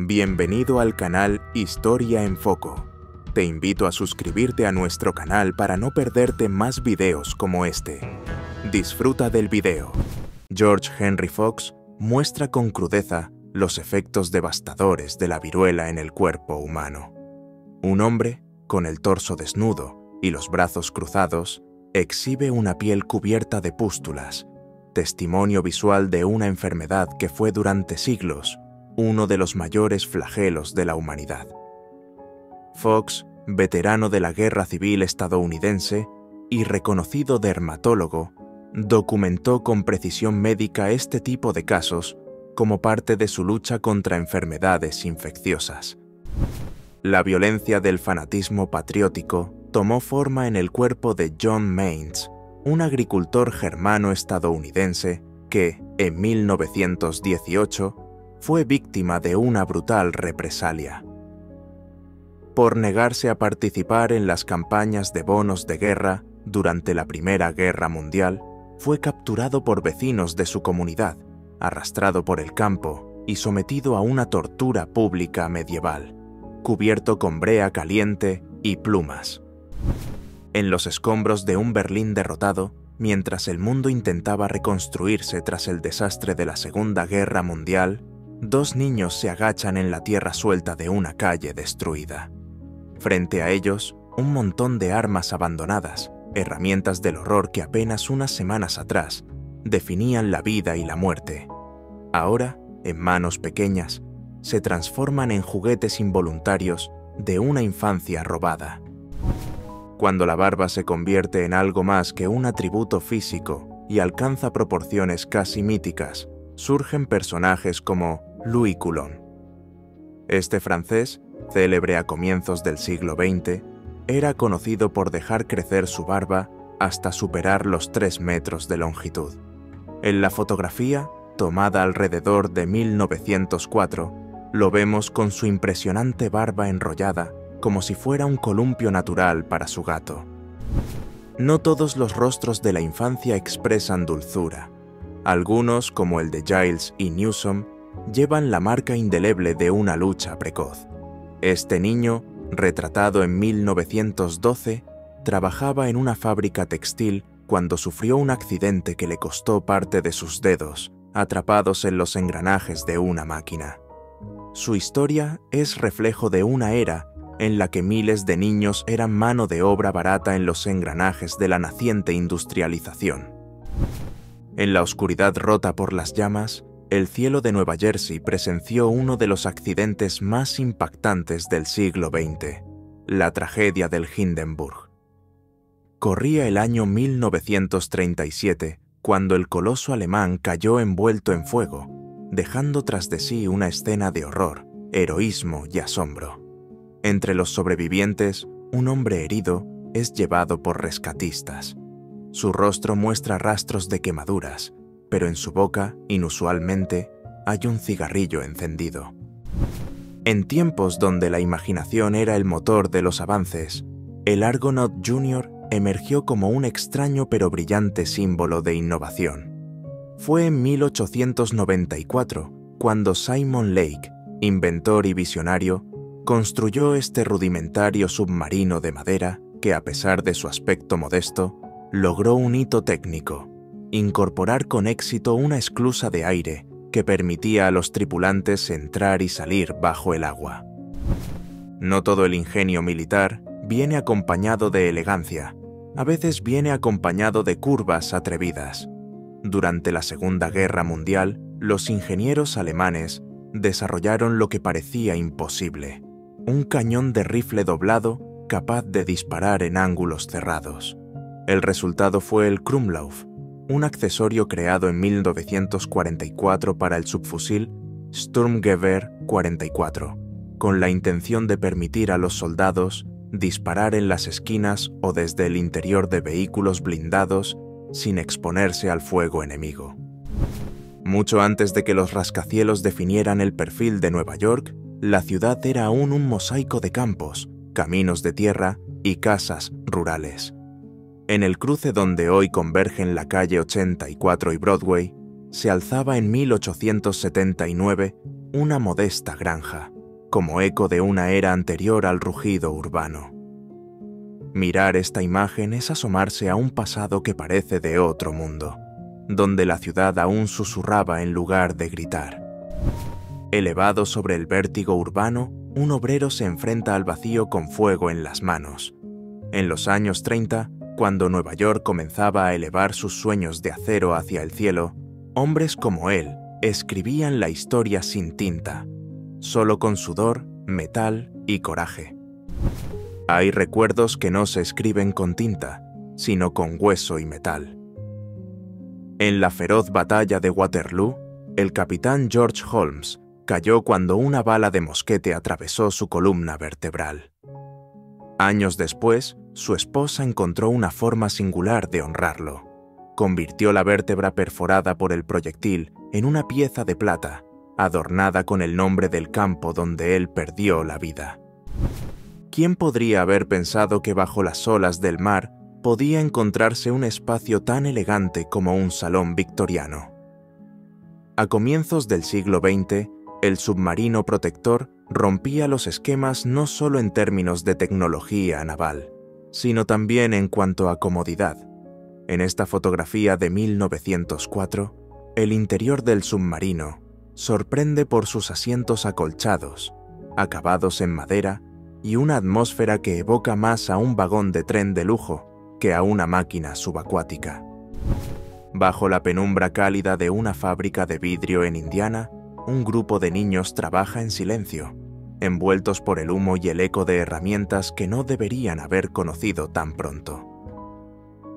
Bienvenido al canal Historia en Foco. Te invito a suscribirte a nuestro canal para no perderte más videos como este. Disfruta del video. George Henry Fox muestra con crudeza los efectos devastadores de la viruela en el cuerpo humano. Un hombre, con el torso desnudo y los brazos cruzados, exhibe una piel cubierta de pústulas, testimonio visual de una enfermedad que fue durante siglos uno de los mayores flagelos de la humanidad. Fox, veterano de la Guerra Civil estadounidense y reconocido dermatólogo, documentó con precisión médica este tipo de casos como parte de su lucha contra enfermedades infecciosas. La violencia del fanatismo patriótico tomó forma en el cuerpo de John Maines, un agricultor germano-estadounidense que, en 1918, fue víctima de una brutal represalia. Por negarse a participar en las campañas de bonos de guerra durante la Primera Guerra Mundial, fue capturado por vecinos de su comunidad, arrastrado por el campo y sometido a una tortura pública medieval, cubierto con brea caliente y plumas. En los escombros de un Berlín derrotado, mientras el mundo intentaba reconstruirse tras el desastre de la Segunda Guerra Mundial, dos niños se agachan en la tierra suelta de una calle destruida. Frente a ellos, un montón de armas abandonadas, herramientas del horror que apenas unas semanas atrás definían la vida y la muerte. Ahora, en manos pequeñas, se transforman en juguetes involuntarios de una infancia robada. Cuando la barba se convierte en algo más que un atributo físico y alcanza proporciones casi míticas, surgen personajes como Louis Coulon. Este francés, célebre a comienzos del siglo XX, era conocido por dejar crecer su barba hasta superar los 3 metros de longitud. En la fotografía, tomada alrededor de 1904, lo vemos con su impresionante barba enrollada como si fuera un columpio natural para su gato. No todos los rostros de la infancia expresan dulzura. Algunos, como el de Giles y Newsom, llevan la marca indeleble de una lucha precoz. Este niño, retratado en 1912, trabajaba en una fábrica textil cuando sufrió un accidente que le costó parte de sus dedos, atrapados en los engranajes de una máquina. Su historia es reflejo de una era en la que miles de niños eran mano de obra barata en los engranajes de la naciente industrialización. En la oscuridad rota por las llamas, el cielo de Nueva Jersey presenció uno de los accidentes más impactantes del siglo XX, la tragedia del Hindenburg. Corría el año 1937 cuando el coloso alemán cayó envuelto en fuego, dejando tras de sí una escena de horror, heroísmo y asombro. Entre los sobrevivientes, un hombre herido es llevado por rescatistas. Su rostro muestra rastros de quemaduras, pero en su boca, inusualmente, hay un cigarrillo encendido. En tiempos donde la imaginación era el motor de los avances, el Argonaut Jr. emergió como un extraño pero brillante símbolo de innovación. Fue en 1894 cuando Simon Lake, inventor y visionario, construyó este rudimentario submarino de madera que, a pesar de su aspecto modesto, logró un hito técnico: incorporar con éxito una esclusa de aire que permitía a los tripulantes entrar y salir bajo el agua. No todo el ingenio militar viene acompañado de elegancia, a veces viene acompañado de curvas atrevidas. Durante la Segunda Guerra Mundial, los ingenieros alemanes desarrollaron lo que parecía imposible: un cañón de rifle doblado capaz de disparar en ángulos cerrados. El resultado fue el Krumlauf, un accesorio creado en 1944 para el subfusil Sturmgewehr 44, con la intención de permitir a los soldados disparar en las esquinas o desde el interior de vehículos blindados sin exponerse al fuego enemigo. Mucho antes de que los rascacielos definieran el perfil de Nueva York, la ciudad era aún un mosaico de campos, caminos de tierra y casas rurales. En el cruce donde hoy convergen la calle 84 y Broadway, se alzaba en 1879 una modesta granja, como eco de una era anterior al rugido urbano. Mirar esta imagen es asomarse a un pasado que parece de otro mundo, donde la ciudad aún susurraba en lugar de gritar. Elevado sobre el vértigo urbano, un obrero se enfrenta al vacío con fuego en las manos. En los años 30, cuando Nueva York comenzaba a elevar sus sueños de acero hacia el cielo, hombres como él escribían la historia sin tinta, solo con sudor, metal y coraje. Hay recuerdos que no se escriben con tinta, sino con hueso y metal. En la feroz batalla de Waterloo, el capitán George Holmes cayó cuando una bala de mosquete atravesó su columna vertebral. Años después, su esposa encontró una forma singular de honrarlo. Convirtió la vértebra perforada por el proyectil en una pieza de plata, adornada con el nombre del campo donde él perdió la vida. ¿Quién podría haber pensado que bajo las olas del mar podía encontrarse un espacio tan elegante como un salón victoriano? A comienzos del siglo XX, el submarino protector rompía los esquemas no solo en términos de tecnología naval, sino también en cuanto a comodidad. En esta fotografía de 1904, el interior del submarino sorprende por sus asientos acolchados, acabados en madera y una atmósfera que evoca más a un vagón de tren de lujo que a una máquina subacuática. Bajo la penumbra cálida de una fábrica de vidrio en Indiana, un grupo de niños trabaja en silencio, envueltos por el humo y el eco de herramientas que no deberían haber conocido tan pronto.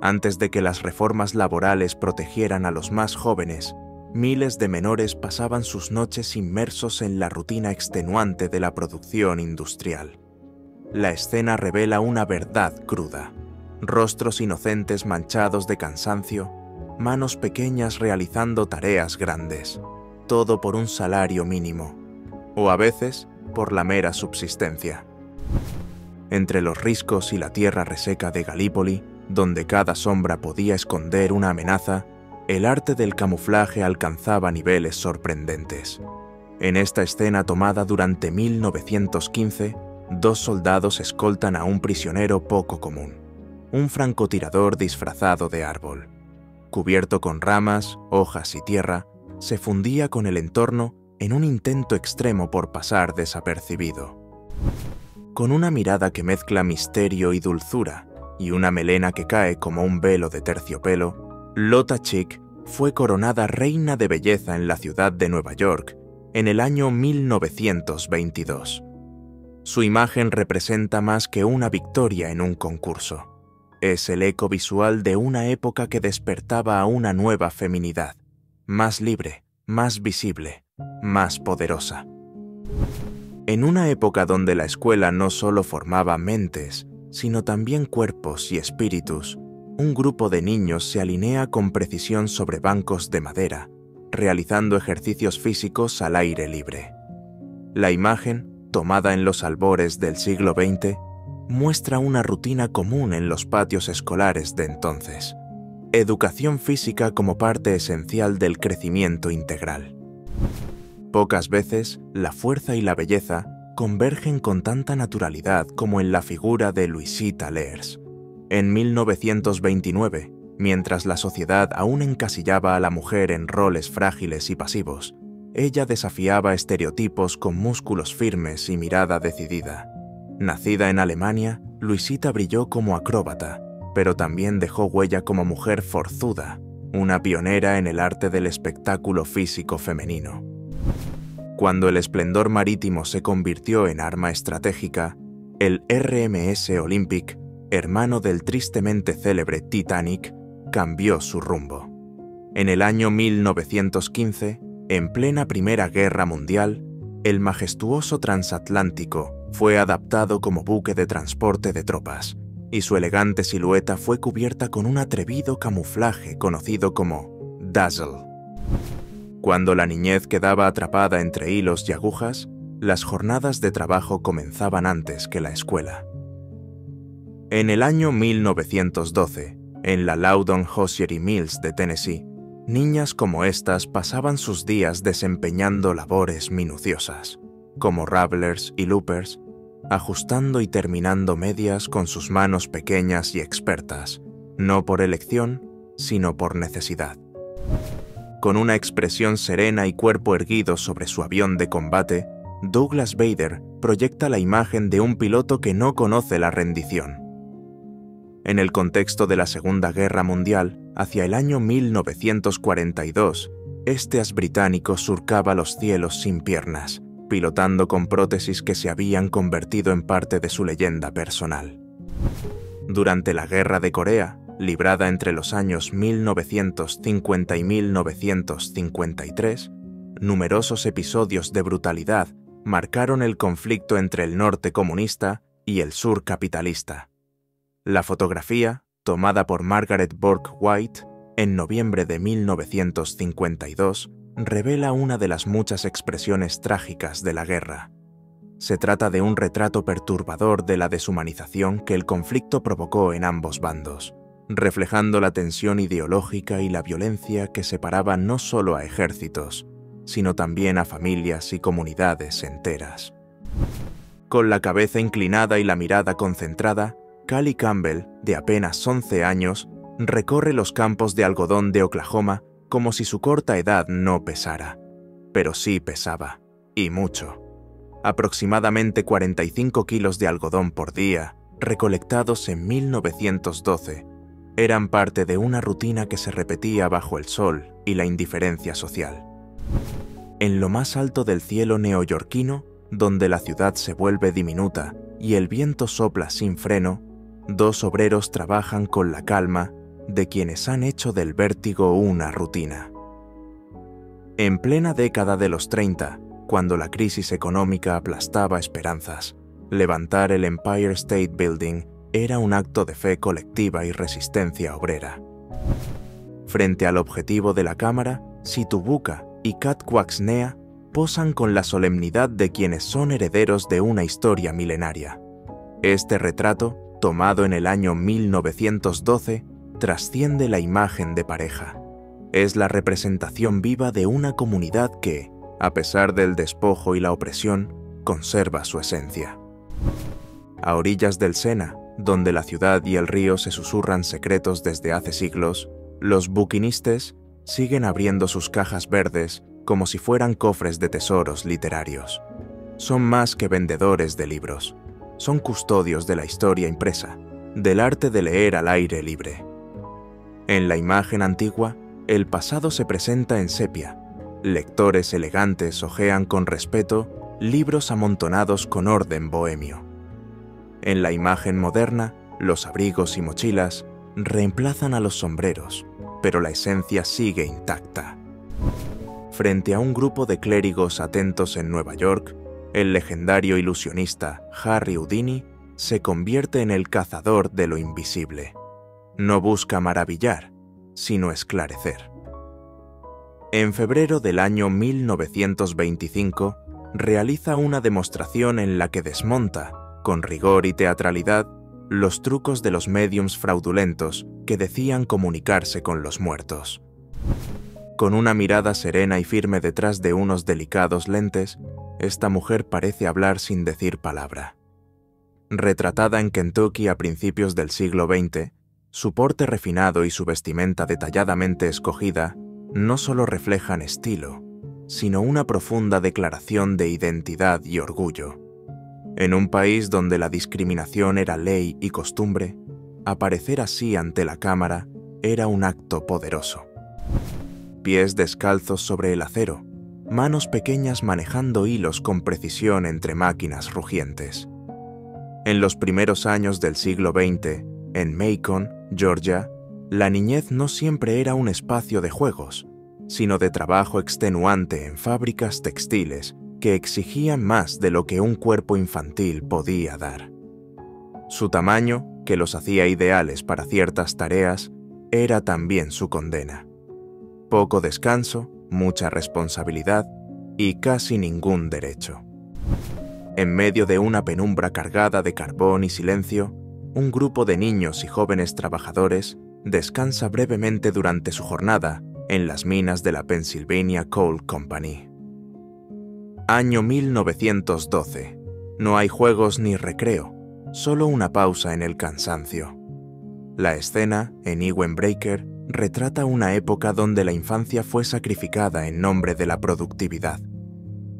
Antes de que las reformas laborales protegieran a los más jóvenes, miles de menores pasaban sus noches inmersos en la rutina extenuante de la producción industrial. La escena revela una verdad cruda: rostros inocentes manchados de cansancio, manos pequeñas realizando tareas grandes, todo por un salario mínimo, o a veces por la mera subsistencia. Entre los riscos y la tierra reseca de Galípoli, donde cada sombra podía esconder una amenaza, el arte del camuflaje alcanzaba niveles sorprendentes. En esta escena tomada durante 1915, 2 soldados escoltan a un prisionero poco común, un francotirador disfrazado de árbol. Cubierto con ramas, hojas y tierra, se fundía con el entorno en un intento extremo por pasar desapercibido. Con una mirada que mezcla misterio y dulzura, y una melena que cae como un velo de terciopelo, Lotta Chick fue coronada reina de belleza en la ciudad de Nueva York en el año 1922. Su imagen representa más que una victoria en un concurso. Es el eco visual de una época que despertaba a una nueva feminidad, más libre, más visible, más poderosa. En una época donde la escuela no solo formaba mentes, sino también cuerpos y espíritus, un grupo de niños se alinea con precisión sobre bancos de madera, realizando ejercicios físicos al aire libre. La imagen, tomada en los albores del siglo XX, muestra una rutina común en los patios escolares de entonces: educación física como parte esencial del crecimiento integral. Pocas veces, la fuerza y la belleza convergen con tanta naturalidad como en la figura de Louisita Leers. En 1929, mientras la sociedad aún encasillaba a la mujer en roles frágiles y pasivos, ella desafiaba estereotipos con músculos firmes y mirada decidida. Nacida en Alemania, Louisita brilló como acróbata, pero también dejó huella como mujer forzuda, una pionera en el arte del espectáculo físico femenino. Cuando el esplendor marítimo se convirtió en arma estratégica, el RMS Olympic, hermano del tristemente célebre Titanic, cambió su rumbo. En el año 1915, en plena Primera Guerra Mundial, el majestuoso transatlántico fue adaptado como buque de transporte de tropas, y su elegante silueta fue cubierta con un atrevido camuflaje conocido como dazzle. Cuando la niñez quedaba atrapada entre hilos y agujas, las jornadas de trabajo comenzaban antes que la escuela. En el año 1912, en la Loudon Hosiery Mills de Tennessee, Niñas como estas pasaban sus días desempeñando labores minuciosas, como rabblers y loopers, ajustando y terminando medias con sus manos pequeñas y expertas, no por elección, sino por necesidad. Con una expresión serena y cuerpo erguido sobre su avión de combate, Douglas Bader proyecta la imagen de un piloto que no conoce la rendición. En el contexto de la Segunda Guerra Mundial, hacia el año 1942, este as británico surcaba los cielos sin piernas, pilotando con prótesis que se habían convertido en parte de su leyenda personal. Durante la Guerra de Corea, librada entre los años 1950 y 1953, numerosos episodios de brutalidad marcaron el conflicto entre el norte comunista y el sur capitalista. La fotografía, tomada por Margaret Bourke White en noviembre de 1952, revela una de las muchas expresiones trágicas de la guerra. Se trata de un retrato perturbador de la deshumanización que el conflicto provocó en ambos bandos, reflejando la tensión ideológica y la violencia que separaba no solo a ejércitos, sino también a familias y comunidades enteras. Con la cabeza inclinada y la mirada concentrada, Callie Campbell, de apenas 11 años, recorre los campos de algodón de Oklahoma como si su corta edad no pesara. Pero sí pesaba, y mucho. Aproximadamente 45 kilos de algodón por día, recolectados en 1912, eran parte de una rutina que se repetía bajo el sol y la indiferencia social. En lo más alto del cielo neoyorquino, donde la ciudad se vuelve diminuta y el viento sopla sin freno, dos obreros trabajan con la calma de quienes han hecho del vértigo una rutina. En plena década de los 30, cuando la crisis económica aplastaba esperanzas, levantar el Empire State Building era un acto de fe colectiva y resistencia obrera. Frente al objetivo de la cámara, Situ Buka y Kat Quaxnea posan con la solemnidad de quienes son herederos de una historia milenaria. Este retrato, tomado en el año 1912, trasciende la imagen de pareja. Es la representación viva de una comunidad que, a pesar del despojo y la opresión, conserva su esencia. A orillas del Sena, donde la ciudad y el río se susurran secretos desde hace siglos, los buquinistes siguen abriendo sus cajas verdes como si fueran cofres de tesoros literarios. Son más que vendedores de libros. Son custodios de la historia impresa, del arte de leer al aire libre. En la imagen antigua, el pasado se presenta en sepia. Lectores elegantes hojean con respeto libros amontonados con orden bohemio. En la imagen moderna, los abrigos y mochilas reemplazan a los sombreros, pero la esencia sigue intacta. Frente a un grupo de clérigos atentos en Nueva York, el legendario ilusionista Harry Houdini se convierte en el cazador de lo invisible. No busca maravillar, sino esclarecer. En febrero del año 1925, realiza una demostración en la que desmonta, con rigor y teatralidad, los trucos de los médiums fraudulentos que decían comunicarse con los muertos. Con una mirada serena y firme detrás de unos delicados lentes, esta mujer parece hablar sin decir palabra. Retratada en Kentucky a principios del siglo XX, su porte refinado y su vestimenta detalladamente escogida no solo reflejan estilo, sino una profunda declaración de identidad y orgullo. En un país donde la discriminación era ley y costumbre, aparecer así ante la cámara era un acto poderoso. Pies descalzos sobre el acero, manos pequeñas manejando hilos con precisión entre máquinas rugientes. En los primeros años del siglo XX, en Macon, Georgia, la niñez no siempre era un espacio de juegos, sino de trabajo extenuante en fábricas textiles que exigían más de lo que un cuerpo infantil podía dar. Su tamaño, que los hacía ideales para ciertas tareas, era también su condena. Poco descanso, mucha responsabilidad y casi ningún derecho. En medio de una penumbra cargada de carbón y silencio, un grupo de niños y jóvenes trabajadores descansa brevemente durante su jornada en las minas de la Pennsylvania Coal Company. Año 1912. No hay juegos ni recreo, solo una pausa en el cansancio. La escena, en Ewen Breaker, retrata una época donde la infancia fue sacrificada en nombre de la productividad.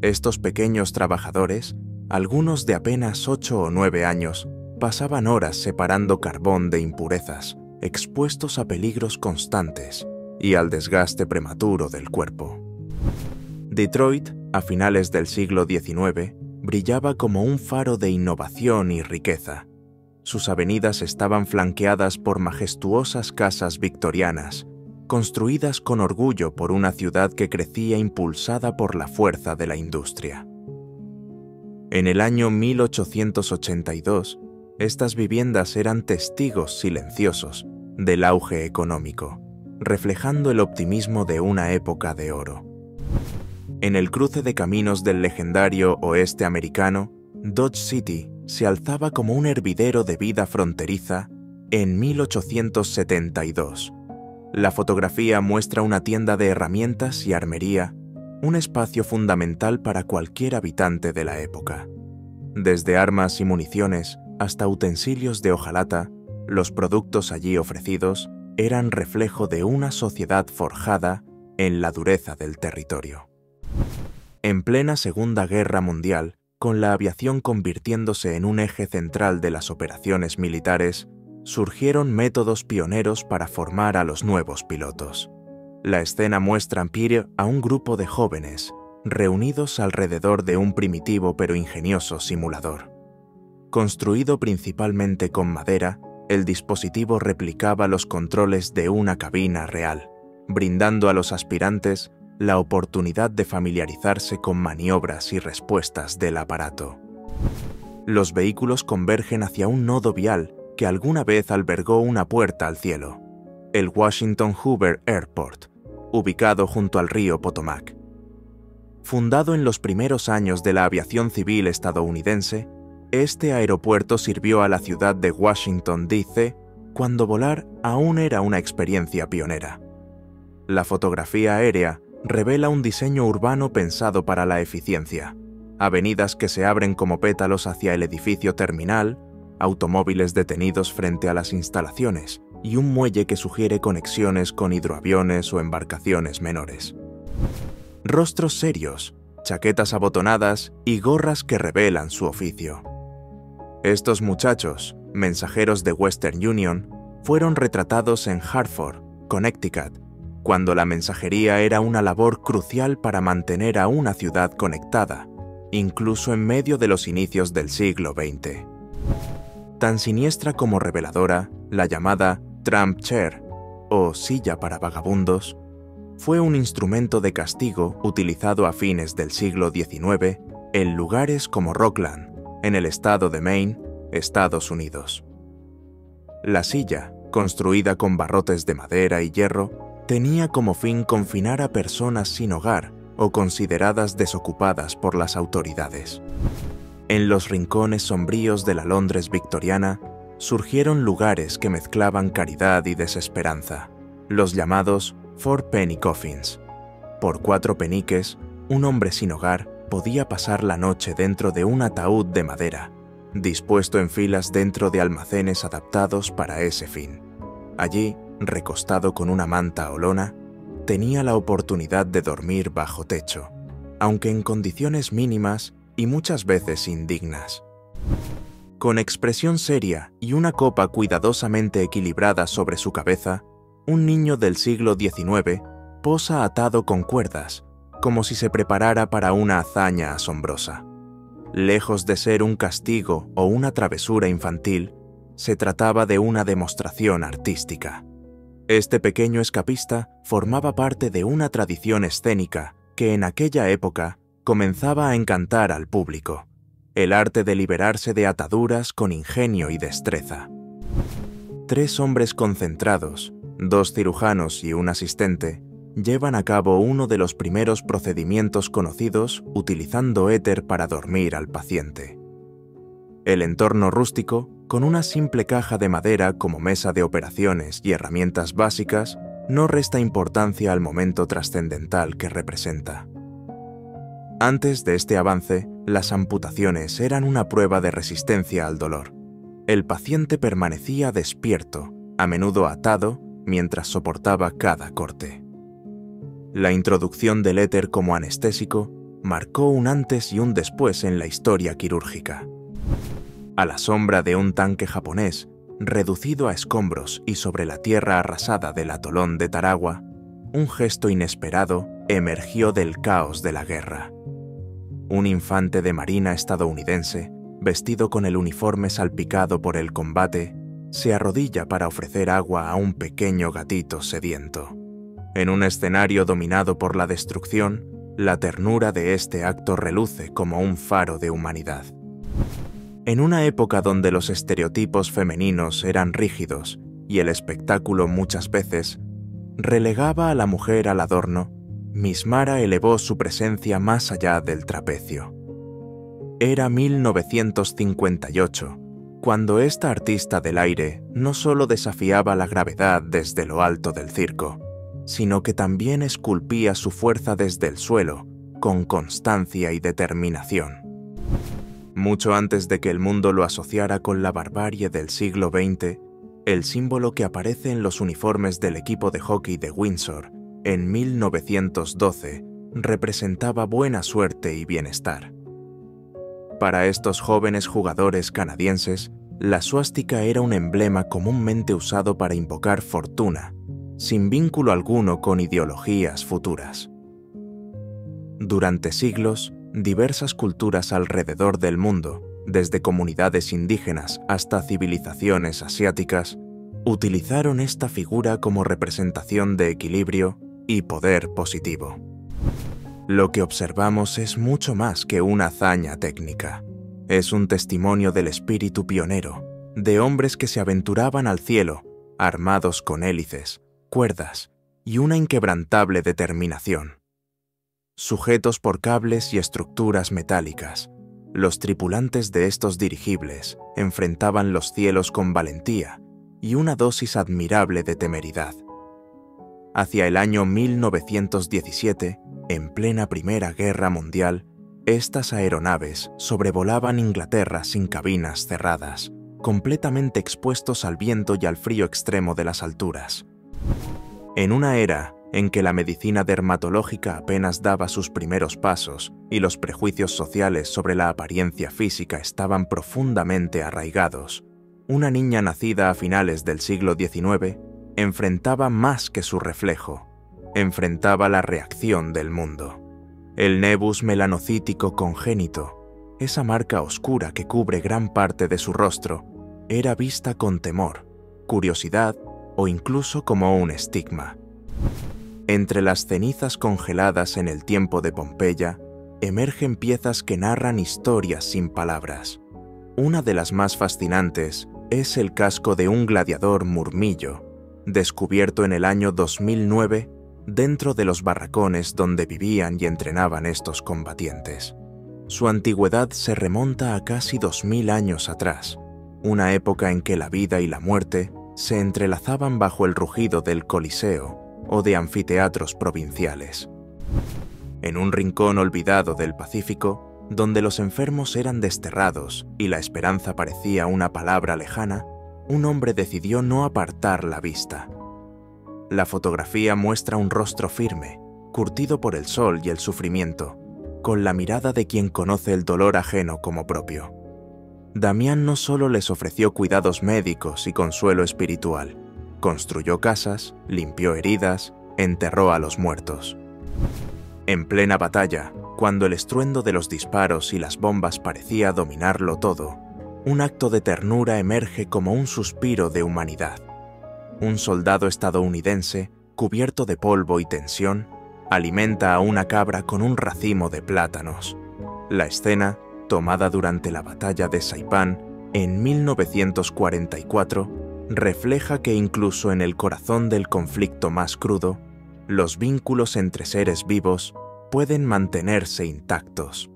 Estos pequeños trabajadores, algunos de apenas 8 o 9 años, pasaban horas separando carbón de impurezas, expuestos a peligros constantes y al desgaste prematuro del cuerpo. Detroit, a finales del siglo XIX, brillaba como un faro de innovación y riqueza. Sus avenidas estaban flanqueadas por majestuosas casas victorianas, construidas con orgullo por una ciudad que crecía impulsada por la fuerza de la industria. En el año 1882, estas viviendas eran testigos silenciosos del auge económico, reflejando el optimismo de una época de oro. En el cruce de caminos del legendario oeste americano, Dodge City se alzaba como un hervidero de vida fronteriza en 1872. La fotografía muestra una tienda de herramientas y armería, un espacio fundamental para cualquier habitante de la época. Desde armas y municiones hasta utensilios de hojalata, los productos allí ofrecidos eran reflejo de una sociedad forjada en la dureza del territorio. En plena Segunda Guerra Mundial, con la aviación convirtiéndose en un eje central de las operaciones militares, surgieron métodos pioneros para formar a los nuevos pilotos. La escena muestra a un grupo de jóvenes reunidos alrededor de un primitivo pero ingenioso simulador. Construido principalmente con madera, el dispositivo replicaba los controles de una cabina real, brindando a los aspirantes la oportunidad de familiarizarse con maniobras y respuestas del aparato. Los vehículos convergen hacia un nodo vial que alguna vez albergó una puerta al cielo, el Washington Hoover Airport, ubicado junto al río Potomac. Fundado en los primeros años de la aviación civil estadounidense, este aeropuerto sirvió a la ciudad de Washington, D.C., cuando volar aún era una experiencia pionera. La fotografía aérea revela un diseño urbano pensado para la eficiencia, avenidas que se abren como pétalos hacia el edificio terminal, automóviles detenidos frente a las instalaciones y un muelle que sugiere conexiones con hidroaviones o embarcaciones menores. Rostros serios, chaquetas abotonadas y gorras que revelan su oficio. Estos muchachos, mensajeros de Western Union, fueron retratados en Hartford, Connecticut, cuando la mensajería era una labor crucial para mantener a una ciudad conectada, incluso en medio de los inicios del siglo XX. Tan siniestra como reveladora, la llamada tramp chair, o silla para vagabundos, fue un instrumento de castigo utilizado a fines del siglo XIX en lugares como Rockland, en el estado de Maine, Estados Unidos. La silla, construida con barrotes de madera y hierro, tenía como fin confinar a personas sin hogar o consideradas desocupadas por las autoridades. En los rincones sombríos de la Londres victoriana surgieron lugares que mezclaban caridad y desesperanza, los llamados Four Penny Coffins. Por 4 peniques, un hombre sin hogar podía pasar la noche dentro de un ataúd de madera, dispuesto en filas dentro de almacenes adaptados para ese fin. Allí, recostado con una manta o lona, tenía la oportunidad de dormir bajo techo, aunque en condiciones mínimas y muchas veces indignas. Con expresión seria y una copa cuidadosamente equilibrada sobre su cabeza, un niño del siglo XIX posa atado con cuerdas, como si se preparara para una hazaña asombrosa. Lejos de ser un castigo o una travesura infantil, se trataba de una demostración artística. Este pequeño escapista formaba parte de una tradición escénica que en aquella época comenzaba a encantar al público, el arte de liberarse de ataduras con ingenio y destreza. 3 hombres concentrados, 2 cirujanos y un asistente, llevan a cabo uno de los primeros procedimientos conocidos utilizando éter para dormir al paciente. El entorno rústico, con una simple caja de madera como mesa de operaciones y herramientas básicas, no resta importancia al momento trascendental que representa. Antes de este avance, las amputaciones eran una prueba de resistencia al dolor. El paciente permanecía despierto, a menudo atado, mientras soportaba cada corte. La introducción del éter como anestésico marcó un antes y un después en la historia quirúrgica. A la sombra de un tanque japonés, reducido a escombros y sobre la tierra arrasada del atolón de Tarawa, un gesto inesperado emergió del caos de la guerra. Un infante de marina estadounidense, vestido con el uniforme salpicado por el combate, se arrodilla para ofrecer agua a un pequeño gatito sediento. En un escenario dominado por la destrucción, la ternura de este acto reluce como un faro de humanidad. En una época donde los estereotipos femeninos eran rígidos y el espectáculo muchas veces relegaba a la mujer al adorno, Miss Mara elevó su presencia más allá del trapecio. Era 1958, cuando esta artista del aire no solo desafiaba la gravedad desde lo alto del circo, sino que también esculpía su fuerza desde el suelo, con constancia y determinación. Mucho antes de que el mundo lo asociara con la barbarie del siglo XX, el símbolo que aparece en los uniformes del equipo de hockey de Windsor en 1912 representaba buena suerte y bienestar. Para estos jóvenes jugadores canadienses, la suástica era un emblema comúnmente usado para invocar fortuna, sin vínculo alguno con ideologías futuras. Durante siglos, diversas culturas alrededor del mundo, desde comunidades indígenas hasta civilizaciones asiáticas, utilizaron esta figura como representación de equilibrio y poder positivo. Lo que observamos es mucho más que una hazaña técnica. Es un testimonio del espíritu pionero, de hombres que se aventuraban al cielo, armados con hélices, cuerdas y una inquebrantable determinación. Sujetos por cables y estructuras metálicas, los tripulantes de estos dirigibles enfrentaban los cielos con valentía y una dosis admirable de temeridad. Hacia el año 1917, en plena Primera Guerra Mundial, estas aeronaves sobrevolaban Inglaterra sin cabinas cerradas, completamente expuestos al viento y al frío extremo de las alturas. En una era en que la medicina dermatológica apenas daba sus primeros pasos y los prejuicios sociales sobre la apariencia física estaban profundamente arraigados, una niña nacida a finales del siglo XIX enfrentaba más que su reflejo, enfrentaba la reacción del mundo. El nevus melanocítico congénito, esa marca oscura que cubre gran parte de su rostro, era vista con temor, curiosidad o incluso como un estigma. Entre las cenizas congeladas en el tiempo de Pompeya, emergen piezas que narran historias sin palabras. Una de las más fascinantes es el casco de un gladiador murmillo, descubierto en el año 2009 dentro de los barracones donde vivían y entrenaban estos combatientes. Su antigüedad se remonta a casi 2000 años atrás, una época en que la vida y la muerte se entrelazaban bajo el rugido del Coliseo o de anfiteatros provinciales. En un rincón olvidado del Pacífico, donde los enfermos eran desterrados y la esperanza parecía una palabra lejana, un hombre decidió no apartar la vista. La fotografía muestra un rostro firme, curtido por el sol y el sufrimiento, con la mirada de quien conoce el dolor ajeno como propio. Damián no solo les ofreció cuidados médicos y consuelo espiritual, construyó casas, limpió heridas, enterró a los muertos. En plena batalla, cuando el estruendo de los disparos y las bombas parecía dominarlo todo, un acto de ternura emerge como un suspiro de humanidad. Un soldado estadounidense, cubierto de polvo y tensión, alimenta a una cabra con un racimo de plátanos. La escena, tomada durante la batalla de Saipán en 1944, refleja que incluso en el corazón del conflicto más crudo, los vínculos entre seres vivos pueden mantenerse intactos.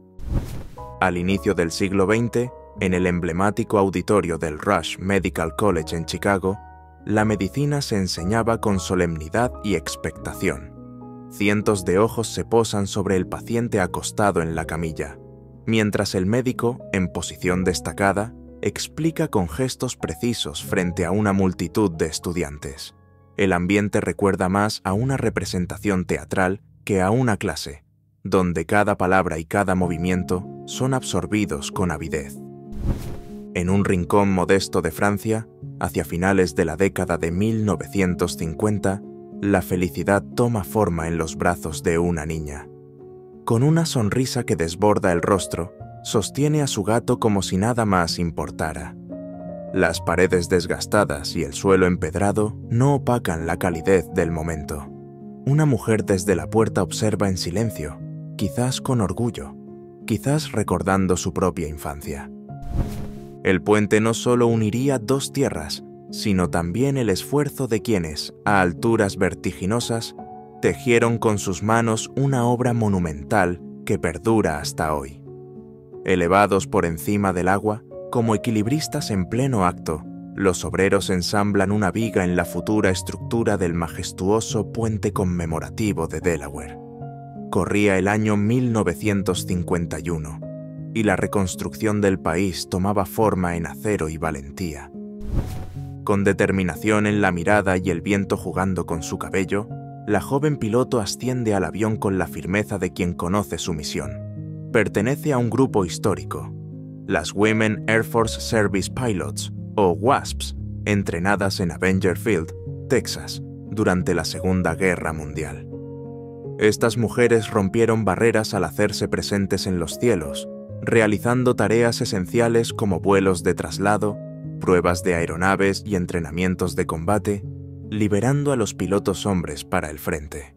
Al inicio del siglo XX, en el emblemático auditorio del Rush Medical College en Chicago, la medicina se enseñaba con solemnidad y expectación. Cientos de ojos se posan sobre el paciente acostado en la camilla, mientras el médico, en posición destacada, explica con gestos precisos frente a una multitud de estudiantes. El ambiente recuerda más a una representación teatral que a una clase, donde cada palabra y cada movimiento son absorbidos con avidez. En un rincón modesto de Francia, hacia finales de la década de 1950, la felicidad toma forma en los brazos de una niña. Con una sonrisa que desborda el rostro, sostiene a su gato como si nada más importara. Las paredes desgastadas y el suelo empedrado no opacan la calidez del momento. Una mujer desde la puerta observa en silencio, quizás con orgullo, quizás recordando su propia infancia. El puente no solo uniría dos tierras, sino también el esfuerzo de quienes, a alturas vertiginosas, tejieron con sus manos una obra monumental que perdura hasta hoy. Elevados por encima del agua, como equilibristas en pleno acto, los obreros ensamblan una viga en la futura estructura del majestuoso puente conmemorativo de Delaware. Corría el año 1951, y la reconstrucción del país tomaba forma en acero y valentía. Con determinación en la mirada y el viento jugando con su cabello, la joven piloto asciende al avión con la firmeza de quien conoce su misión. Pertenece a un grupo histórico, las Women Air Force Service Pilots, o WASPs, entrenadas en Avenger Field, Texas, durante la Segunda Guerra Mundial. Estas mujeres rompieron barreras al hacerse presentes en los cielos, realizando tareas esenciales como vuelos de traslado, pruebas de aeronaves y entrenamientos de combate, liberando a los pilotos hombres para el frente.